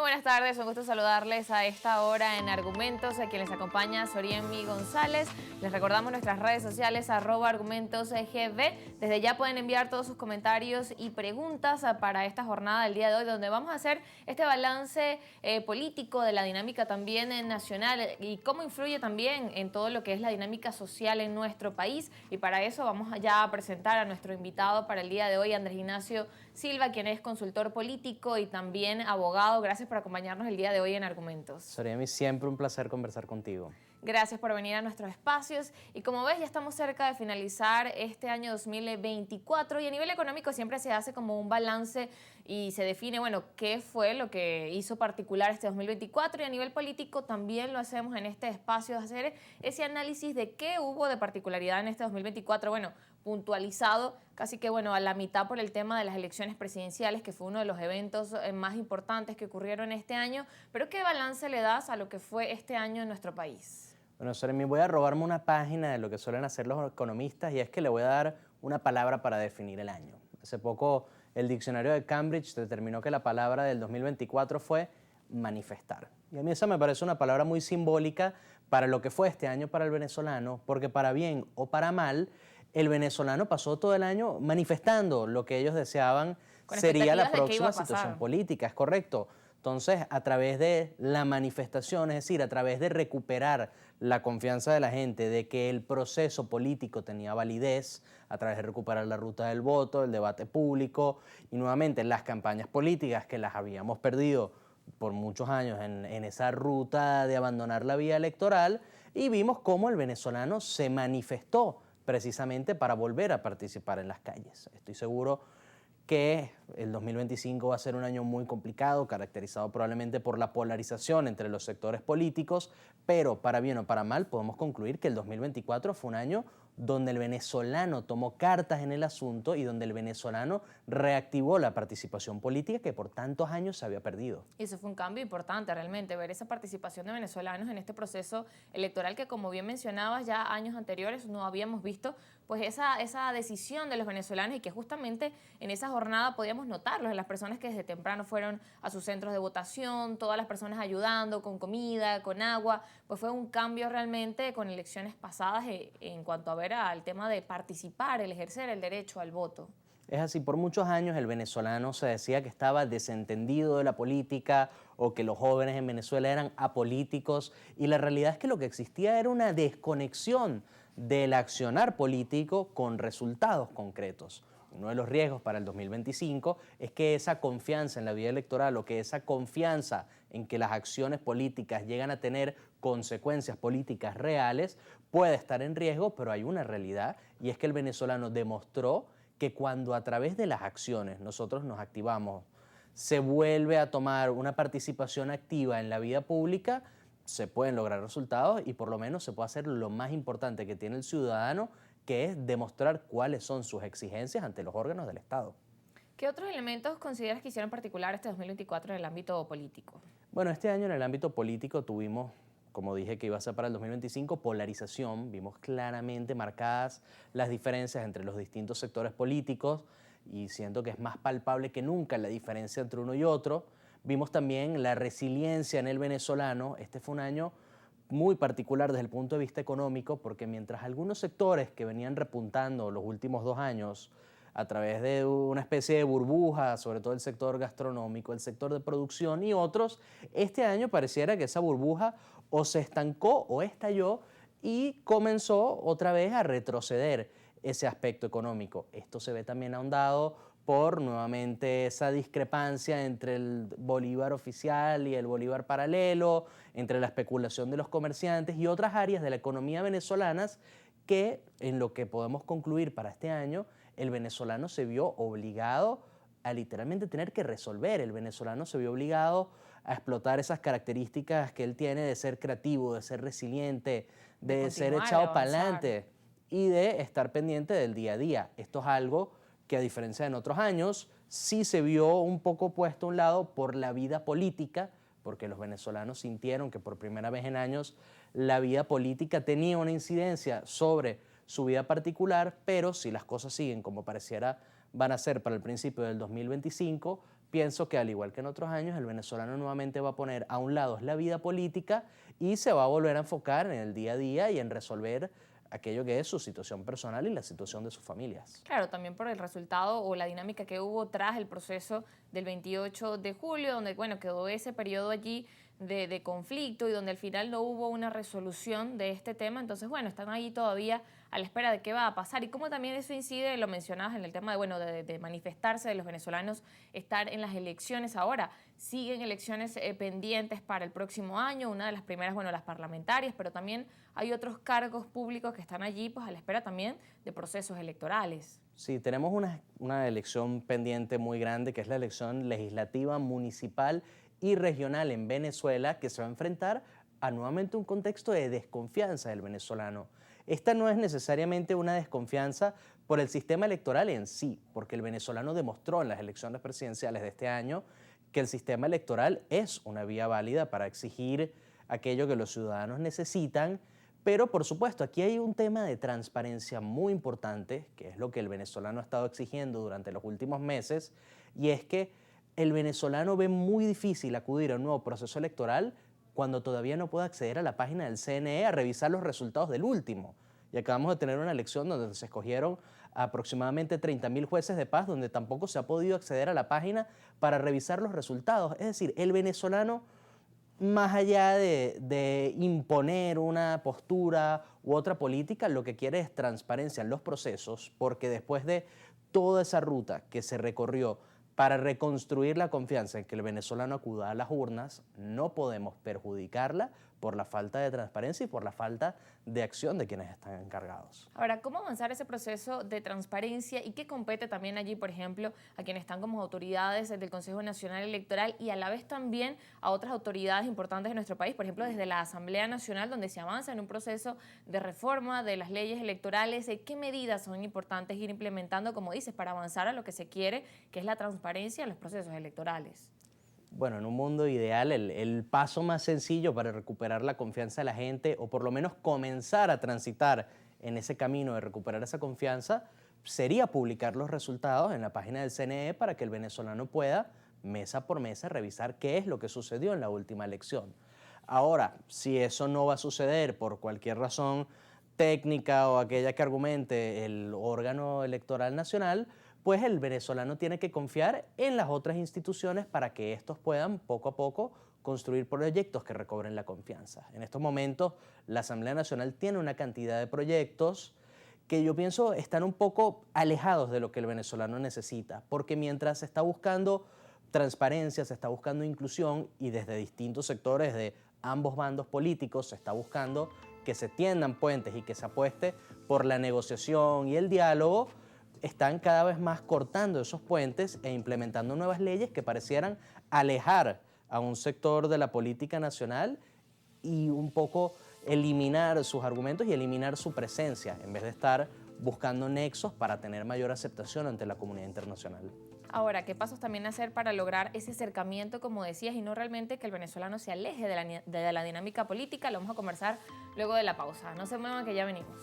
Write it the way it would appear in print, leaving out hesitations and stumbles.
Muy buenas tardes, un gusto saludarles a esta hora en Argumentos, a quien les acompaña Soriemi González. Les recordamos nuestras redes sociales, @argumentosgb. Desde ya pueden enviar todos sus comentarios y preguntas para esta jornada del día de hoy, donde vamos a hacer este balance político de la dinámica también nacional y cómo influye también en todo lo que es la dinámica social en nuestro país. Y para eso vamos ya a presentar a nuestro invitado para el día de hoy, Andrés Ignacio Silva, quien es consultor político y también abogado. Gracias por acompañarnos el día de hoy en Argumentos. Soriemi, siempre un placer conversar contigo. Gracias por venir a nuestros espacios y como ves ya estamos cerca de finalizar este año 2024 y a nivel económico siempre se hace como un balance y se define, bueno, qué fue lo que hizo particular este 2024 y a nivel político también lo hacemos en este espacio, de hacer ese análisis de qué hubo de particularidad en este 2024, bueno, puntualizado casi que bueno a la mitad por el tema de las elecciones presidenciales, que fue uno de los eventos más importantes que ocurrieron este año, pero ¿qué balance le das a lo que fue este año en nuestro país? Bueno, Soriemi, voy a robarme una página de lo que suelen hacer los economistas y es que le voy a dar una palabra para definir el año. Hace poco el diccionario de Cambridge determinó que la palabra del 2024 fue manifestar. Y a mí esa me parece una palabra muy simbólica para lo que fue este año para el venezolano, porque para bien o para mal, el venezolano pasó todo el año manifestando lo que ellos deseaban sería la próxima situación política, es correcto. Entonces, a través de la manifestación, es decir, a través de recuperar la confianza de la gente, de que el proceso político tenía validez, a través de recuperar la ruta del voto, el debate público y nuevamente las campañas políticas que las habíamos perdido por muchos años en esa ruta de abandonar la vía electoral, y vimos cómo el venezolano se manifestó precisamente para volver a participar en las calles. Estoy seguro que el 2025 va a ser un año muy complicado, caracterizado probablemente por la polarización entre los sectores políticos, pero para bien o para mal podemos concluir que el 2024 fue un año donde el venezolano tomó cartas en el asunto y donde el venezolano reactivó la participación política que por tantos años se había perdido. Y eso fue un cambio importante realmente, ver esa participación de venezolanos en este proceso electoral que, como bien mencionabas, ya años anteriores no habíamos visto, pues esa decisión de los venezolanos y que justamente en esa jornada podíamos notarlo en las personas que desde temprano fueron a sus centros de votación, todas las personas ayudando con comida, con agua, pues fue un cambio realmente con elecciones pasadas en cuanto a ver al tema de participar, el ejercer el derecho al voto. Es así, por muchos años el venezolano se decía que estaba desentendido de la política o que los jóvenes en Venezuela eran apolíticos, y la realidad es que lo que existía era una desconexión del accionar político con resultados concretos. Uno de los riesgos para el 2025 es que esa confianza en la vía electoral o que esa confianza en que las acciones políticas llegan a tener consecuencias políticas reales puede estar en riesgo, pero hay una realidad y es que el venezolano demostró que cuando a través de las acciones nosotros nos activamos, se vuelve a tomar una participación activa en la vida pública, se pueden lograr resultados y por lo menos se puede hacer lo más importante que tiene el ciudadano, que es demostrar cuáles son sus exigencias ante los órganos del Estado. ¿Qué otros elementos consideras que hicieron particular este 2024 en el ámbito político? Bueno, este año en el ámbito político tuvimos, como dije que iba a ser para el 2025, polarización. Vimos claramente marcadas las diferencias entre los distintos sectores políticos y siento que es más palpable que nunca la diferencia entre uno y otro. Vimos también la resiliencia en el venezolano. Este fue un año muy particular desde el punto de vista económico, porque mientras algunos sectores que venían repuntando los últimos 2 años a través de una especie de burbuja, sobre todo el sector gastronómico, el sector de producción y otros, este año pareciera que esa burbuja o se estancó o estalló y comenzó otra vez a retroceder ese aspecto económico. Esto se ve también ahondado por nuevamente esa discrepancia entre el bolívar oficial y el bolívar paralelo, entre la especulación de los comerciantes y otras áreas de la economía venezolana que, en lo que podemos concluir para este año, el venezolano se vio obligado a literalmente tener que resolver. El venezolano se vio obligado a explotar esas características que él tiene de ser creativo, de ser resiliente, de ser echado para adelante y de estar pendiente del día a día. Esto es algo que, a diferencia de en otros años, sí se vio un poco puesto a un lado por la vida política, porque los venezolanos sintieron que por primera vez en años la vida política tenía una incidencia sobre su vida particular, pero si las cosas siguen como pareciera van a ser para el principio del 2025, pienso que al igual que en otros años, el venezolano nuevamente va a poner a un lado la vida política y se va a volver a enfocar en el día a día y en resolver aquello que es su situación personal y la situación de sus familias. Claro, también por el resultado o la dinámica que hubo tras el proceso del 28 de julio, donde, bueno, quedó ese periodo allí de conflicto y donde al final no hubo una resolución de este tema. Entonces, bueno, están ahí todavía a la espera de qué va a pasar y cómo también eso incide, lo mencionabas en el tema de, bueno, de manifestarse de los venezolanos, estar en las elecciones ahora. Siguen elecciones pendientes para el próximo año, una de las primeras, bueno, las parlamentarias, pero también hay otros cargos públicos que están allí, pues a la espera también de procesos electorales. Sí, tenemos una elección pendiente muy grande, que es la elección legislativa, municipal y regional en Venezuela, que se va a enfrentar a nuevamente un contexto de desconfianza del venezolano. Esta no es necesariamente una desconfianza por el sistema electoral en sí, porque el venezolano demostró en las elecciones presidenciales de este año que el sistema electoral es una vía válida para exigir aquello que los ciudadanos necesitan, pero por supuesto aquí hay un tema de transparencia muy importante, que es lo que el venezolano ha estado exigiendo durante los últimos meses, y es que el venezolano ve muy difícil acudir a un nuevo proceso electoral cuando todavía no puede acceder a la página del CNE a revisar los resultados del último. Y acabamos de tener una elección donde se escogieron aproximadamente 30.000 jueces de paz, donde tampoco se ha podido acceder a la página para revisar los resultados. Es decir, el venezolano, más allá de imponer una postura u otra política, lo que quiere es transparencia en los procesos, porque después de toda esa ruta que se recorrió para reconstruir la confianza en que el venezolano acuda a las urnas, no podemos perjudicarla por la falta de transparencia y por la falta de acción de quienes están encargados. Ahora, ¿cómo avanzar ese proceso de transparencia y qué compete también allí, por ejemplo, a quienes están como autoridades del Consejo Nacional Electoral y a la vez también a otras autoridades importantes de nuestro país, por ejemplo, desde la Asamblea Nacional, donde se avanza en un proceso de reforma de las leyes electorales? ¿Qué medidas son importantes ir implementando, como dices, para avanzar a lo que se quiere, que es la transparencia en los procesos electorales? Bueno, en un mundo ideal, el paso más sencillo para recuperar la confianza de la gente, o por lo menos comenzar a transitar en ese camino de recuperar esa confianza, sería publicar los resultados en la página del CNE para que el venezolano pueda, mesa por mesa, revisar qué es lo que sucedió en la última elección. Ahora, si eso no va a suceder por cualquier razón técnica o aquella que argumente el órgano electoral nacional, pues el venezolano tiene que confiar en las otras instituciones para que estos puedan poco a poco construir proyectos que recobren la confianza. En estos momentos, la Asamblea Nacional tiene una cantidad de proyectos que yo pienso están un poco alejados de lo que el venezolano necesita, porque mientras se está buscando transparencia, se está buscando inclusión y desde distintos sectores de ambos bandos políticos se está buscando que se tiendan puentes y que se apueste por la negociación y el diálogo, están cada vez más cortando esos puentes e implementando nuevas leyes que parecieran alejar a un sector de la política nacional y un poco eliminar sus argumentos y eliminar su presencia, en vez de estar buscando nexos para tener mayor aceptación ante la comunidad internacional. Ahora, ¿qué pasos también hacer para lograr ese acercamiento, como decías, y no realmente que el venezolano se aleje de la dinámica política? Lo vamos a conversar luego de la pausa. No se muevan, que ya venimos.